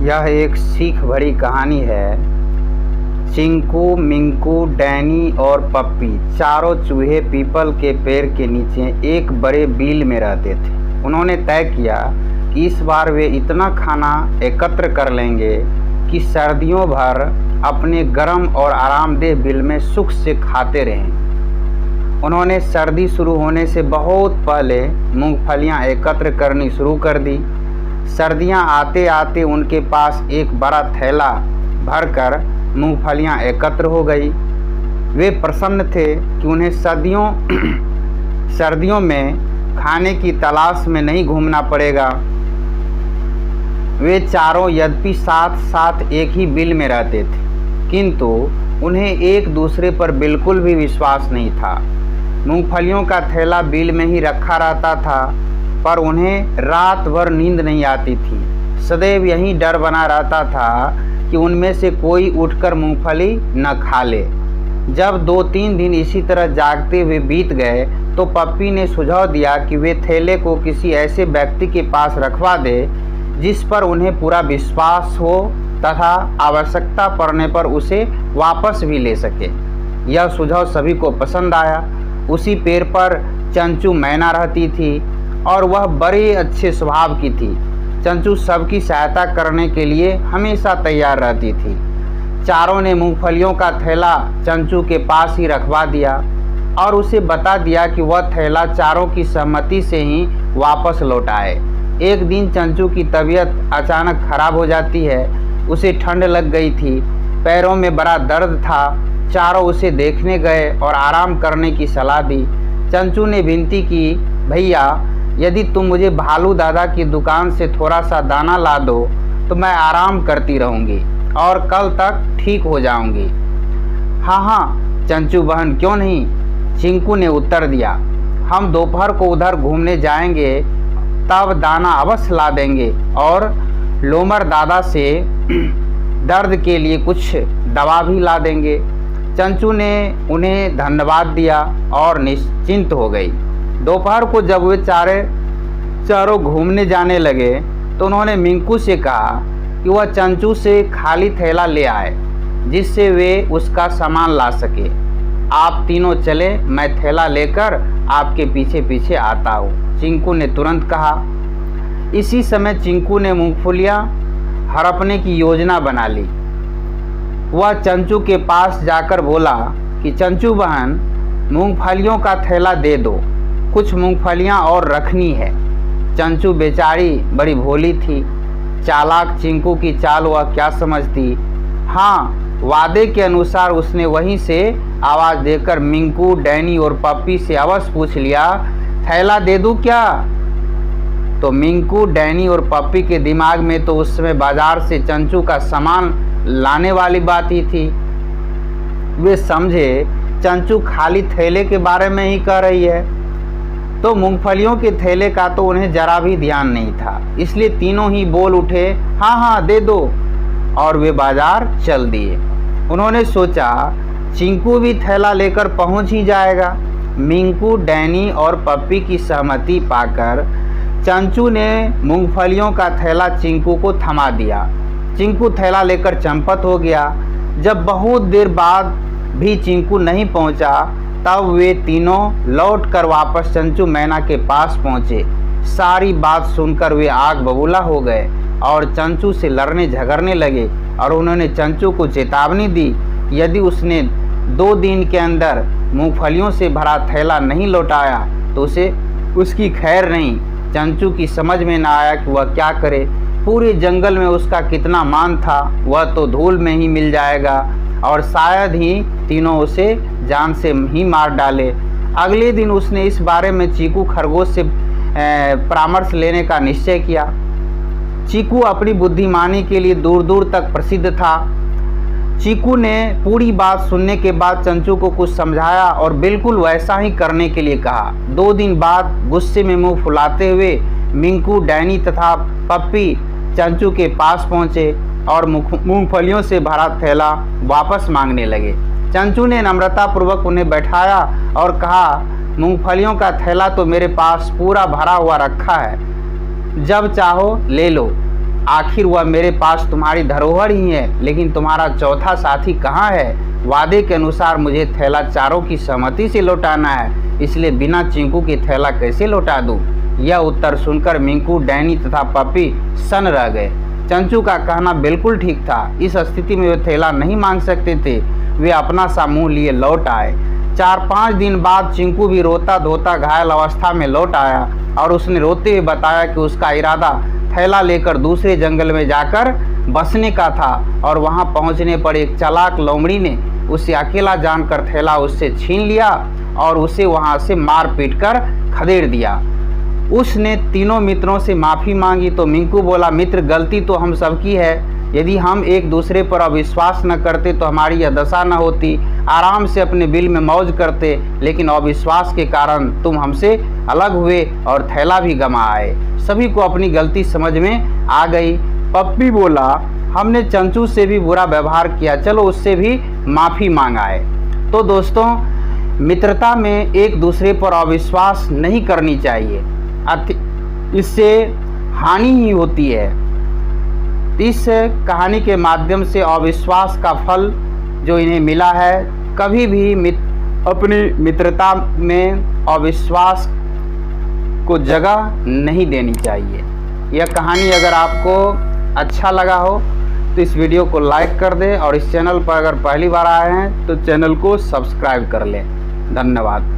यह एक सीख भरी कहानी है। चिंकू, मिंकू, डैनी और पप्पी चारों चूहे पीपल के पेड़ के नीचे एक बड़े बिल में रहते थे। उन्होंने तय किया कि इस बार वे इतना खाना एकत्र कर लेंगे कि सर्दियों भर अपने गर्म और आरामदेह बिल में सुख से खाते रहें। उन्होंने सर्दी शुरू होने से बहुत पहले मूंगफलियां एकत्र करनी शुरू कर दी। सर्दियां आते आते उनके पास एक बड़ा थैला भरकर मूंगफलियां एकत्र हो गई। वे प्रसन्न थे कि उन्हें सर्दियों में खाने की तलाश में नहीं घूमना पड़ेगा। वे चारों यद्यपि साथ साथ एक ही बिल में रहते थे, किंतु उन्हें एक दूसरे पर बिल्कुल भी विश्वास नहीं था। मूंगफलियों का थैला बिल में ही रखा रहता था, पर उन्हें रात भर नींद नहीं आती थी। सदैव यही डर बना रहता था कि उनमें से कोई उठकर मूंगफली न खा ले। जब 2-3 दिन इसी तरह जागते हुए बीत गए तो पप्पी ने सुझाव दिया कि वे थैले को किसी ऐसे व्यक्ति के पास रखवा दे जिस पर उन्हें पूरा विश्वास हो तथा आवश्यकता पड़ने पर उसे वापस भी ले सके। यह सुझाव सभी को पसंद आया। उसी पेड़ पर चंचू मैना रहती थी और वह बड़े अच्छे स्वभाव की थी। चंचू सबकी सहायता करने के लिए हमेशा तैयार रहती थी। चारों ने मूंगफलियों का थैला चंचू के पास ही रखवा दिया और उसे बता दिया कि वह थैला चारों की सहमति से ही वापस लौटाए। एक दिन चंचू की तबीयत अचानक खराब हो जाती है। उसे ठंड लग गई थी, पैरों में बड़ा दर्द था। चारों उसे देखने गए और आराम करने की सलाह दी। चंचू ने विनती की, भैया यदि तुम मुझे भालू दादा की दुकान से थोड़ा सा दाना ला दो तो मैं आराम करती रहूँगी और कल तक ठीक हो जाऊँगी। हाँ हाँ चंचू बहन, क्यों नहीं, चिंकू ने उत्तर दिया। हम दोपहर को उधर घूमने जाएंगे, तब दाना अवश्य ला देंगे और लोमर दादा से दर्द के लिए कुछ दवा भी ला देंगे। चंचू ने उन्हें धन्यवाद दिया और निश्चिंत हो गई। दोपहर को जब वे चारों घूमने जाने लगे तो उन्होंने मिंकू से कहा कि वह चंचू से खाली थैला ले आए जिससे वे उसका सामान ला सके। आप तीनों चले, मैं थैला लेकर आपके पीछे पीछे आता हूँ, चिंकू ने तुरंत कहा। इसी समय चिंकू ने मूंगफलियाँ हड़पने की योजना बना ली। वह चंचू के पास जाकर बोला कि चंचू बहन, मूंगफलियों का थैला दे दो, कुछ मूंगफलियां और रखनी है। चंचू बेचारी बड़ी भोली थी। चालाक चिंकू की चाल वह क्या समझती। हाँ, वादे के अनुसार उसने वहीं से आवाज़ देकर मिंकू, डैनी और पप्पी से अवश्य पूछ लिया, थैला दे दूँ क्या? तो मिंकू, डैनी और पप्पी के दिमाग में तो उस समय बाजार से चंचू का सामान लाने वाली बात ही थी। वे समझे चंचू खाली थैले के बारे में ही कह रही है, तो मूंगफलियों के थैले का तो उन्हें जरा भी ध्यान नहीं था। इसलिए तीनों ही बोल उठे, हाँ हाँ दे दो, और वे बाजार चल दिए। उन्होंने सोचा चिंकू भी थैला लेकर पहुंच ही जाएगा। मिंकू, डैनी और पप्पी की सहमति पाकर चंचू ने मूंगफलियों का थैला चिंकू को थमा दिया। चिंकू थैला लेकर चंपत हो गया। जब बहुत देर बाद भी चिंकू नहीं पहुंचा, तब वे तीनों लौटकर वापस चंचू मैना के पास पहुंचे। सारी बात सुनकर वे आग बबूला हो गए और चंचू से लड़ने झगड़ने लगे और उन्होंने चंचू को चेतावनी दी, यदि उसने 2 दिन के अंदर मूंगफलियों से भरा थैला नहीं लौटाया तो उसे उसकी खैर नहीं। चंचू की समझ में न आया कि वह क्या करे। पूरे जंगल में उसका कितना मान था, वह तो धूल में ही मिल जाएगा और शायद ही तीनों उसे जान से ही मार डाले। अगले दिन उसने इस बारे में चीकू खरगोश से परामर्श लेने का निश्चय किया। चीकू अपनी बुद्धिमानी के लिए दूर दूर तक प्रसिद्ध था। चीकू ने पूरी बात सुनने के बाद चंचू को कुछ समझाया और बिल्कुल वैसा ही करने के लिए कहा। 2 दिन बाद गुस्से में मुंह फुलाते हुए मिंकू, डैनी तथा पप्पी चंचू के पास पहुंचे और मूंगफलियों से भरा थैला वापस मांगने लगे। चंचू ने नम्रतापूर्वक उन्हें बैठाया और कहा, मूंगफलियों का थैला तो मेरे पास पूरा भरा हुआ रखा है, जब चाहो ले लो। आखिर वह मेरे पास तुम्हारी धरोहर ही है, लेकिन तुम्हारा चौथा साथी कहाँ है? वादे के अनुसार मुझे थैला चारों की सहमति से लौटाना है, इसलिए बिना चिंकू के थैला कैसे लौटा दूँ? यह उत्तर सुनकर मिंकू, डैनी तथा पप्पी सन रह गए। चंचू का कहना बिल्कुल ठीक था। इस स्थिति में वे थैला नहीं मांग सकते थे। वे अपना सा मुँह लिए लौट आए। 4-5 दिन बाद चिंकू भी रोता धोता घायल अवस्था में लौट आया और उसने रोते हुए बताया कि उसका इरादा थैला लेकर दूसरे जंगल में जाकर बसने का था और वहां पहुंचने पर एक चालाक लोमड़ी ने उसे अकेला जानकर थैला उससे छीन लिया और उसे वहां से मार पीट कर खदेड़ दिया। उसने तीनों मित्रों से माफ़ी मांगी तो मिंकू बोला, मित्र, गलती तो हम सबकी है। यदि हम एक दूसरे पर अविश्वास न करते तो हमारी यह दशा न होती। आराम से अपने बिल में मौज करते, लेकिन अविश्वास के कारण तुम हमसे अलग हुए और थैला भी गंवा आए। सभी को अपनी गलती समझ में आ गई। पप्पी बोला, हमने चंचू से भी बुरा व्यवहार किया, चलो उससे भी माफ़ी मांगाए। तो दोस्तों, मित्रता में एक दूसरे पर अविश्वास नहीं करनी चाहिए, इससे हानि ही होती है। इस कहानी के माध्यम से अविश्वास का फल जो इन्हें मिला है, कभी भी अपनी मित्रता में अविश्वास को जगह नहीं देनी चाहिए। यह कहानी अगर आपको अच्छा लगा हो तो इस वीडियो को लाइक कर दें और इस चैनल पर अगर पहली बार आए हैं तो चैनल को सब्सक्राइब कर लें। धन्यवाद।